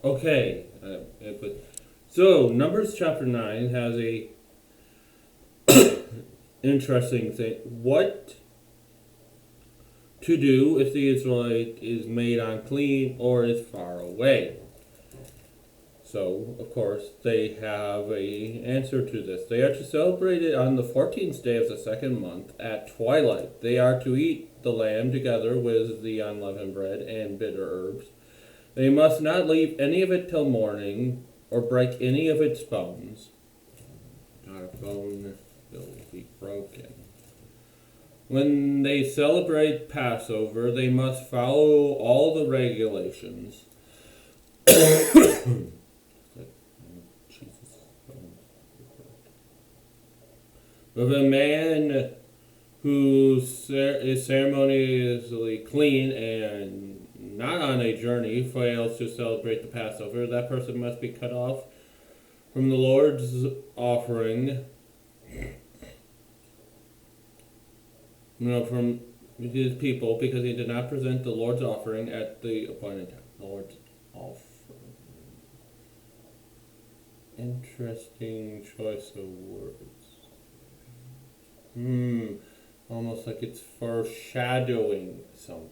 Okay. So Numbers chapter 9 has a interesting thing. What to do if the Israelite is made unclean or is far away? So, of course, they have a answer to this. They are to celebrate it on the 14th day of the second month at twilight. They are to eat the lamb together with the unleavened bread and bitter herbs. They must not leave any of it till morning or break any of its bones. Not a bone will be broken. When they celebrate Passover, they must follow all the regulations. If a man who is ceremoniously clean and not on a journey fails to celebrate the Passover, that person must be cut off from the Lord's offering, from his people, because he did not present the Lord's offering at the appointed time. Lord's offering. Interesting choice of words. Almost like it's foreshadowing something.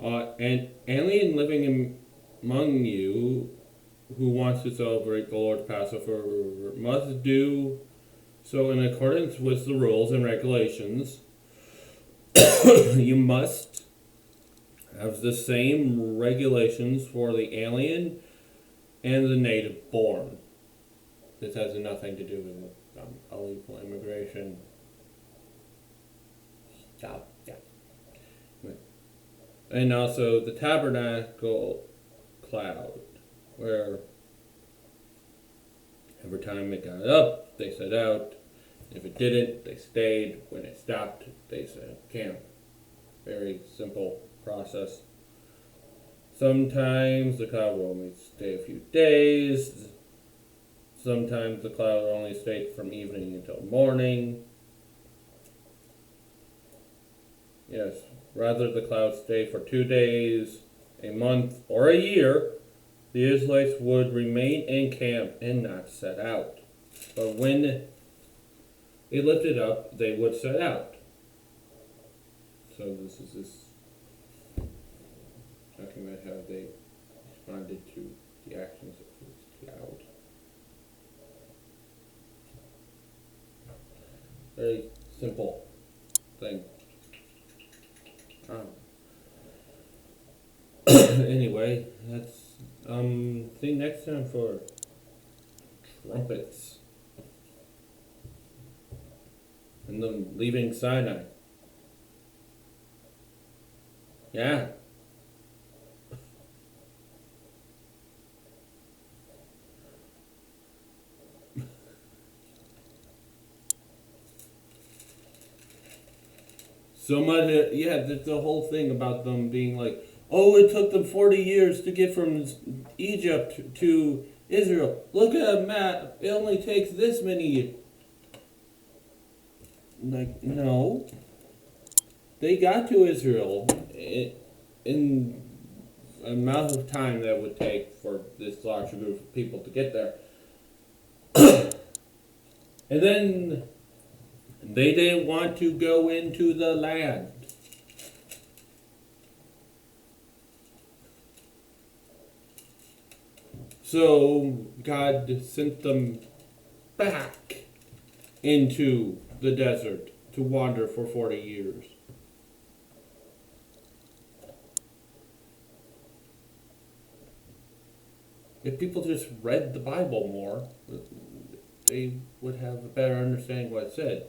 An alien living among you who wants to celebrate the Lord's Passover must do so in accordance with the rules and regulations. You must have the same regulations for the alien and the native born. This has nothing to do with illegal immigration. Stop. Yeah. And also the tabernacle cloud, where every time it got up, they set out. If it didn't, they stayed. When it stopped, they set camp. Very simple process. Sometimes the cloud will only stay a few days. Sometimes the cloud only stayed from evening until morning. Yes, rather the cloud stay for 2 days, a month, or a year, the Israelites would remain in camp and not set out. But when it lifted up, they would set out. So this is talking about how they responded to the actions of this cloud. Very simple thing. Anyway, that's see you next time for trumpets and them leaving Sinai. Yeah. So much, that's the whole thing about them being like, oh, it took them 40 years to get from Egypt to Israel. Look at a map. It only takes this many years. Like, no. They got to Israel in the amount of time that would take for this large group of people to get there. And then they didn't want to go into the land. So God sent them back into the desert to wander for 40 years. If people just read the Bible more, they would have a better understanding what it said.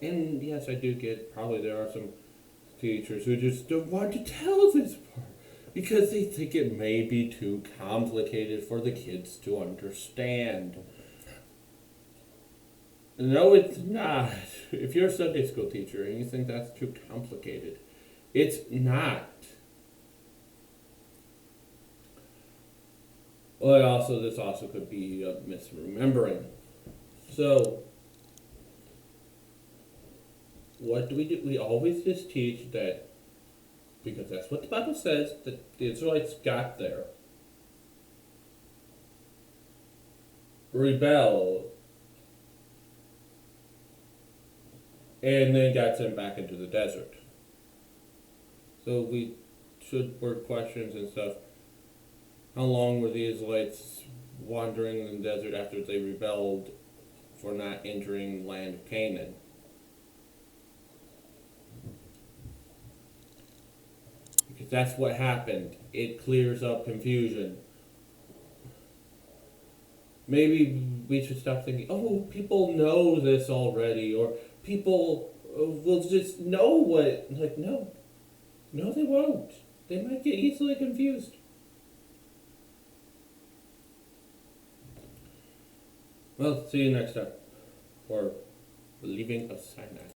And yes, I do get probably there are some teachers who just don't want to tell this part because they think it may be too complicated for the kids to understand. No, it's not. If you're a Sunday school teacher and you think that's too complicated, it's not. Well, this also could be a misremembering. So, what do? We always just teach that because that's what the Bible says that the Israelites got there, rebelled, and then got sent back into the desert. So we should word questions and stuff. How long were the Israelites wandering in the desert after they rebelled for not entering the land of Canaan? Because that's what happened. It clears up confusion. Maybe we should stop thinking, oh, people know this already, or people will just know what. Like, no. No, they won't. They might get easily confused. Well, see you next time. Or Leaving of Sinai.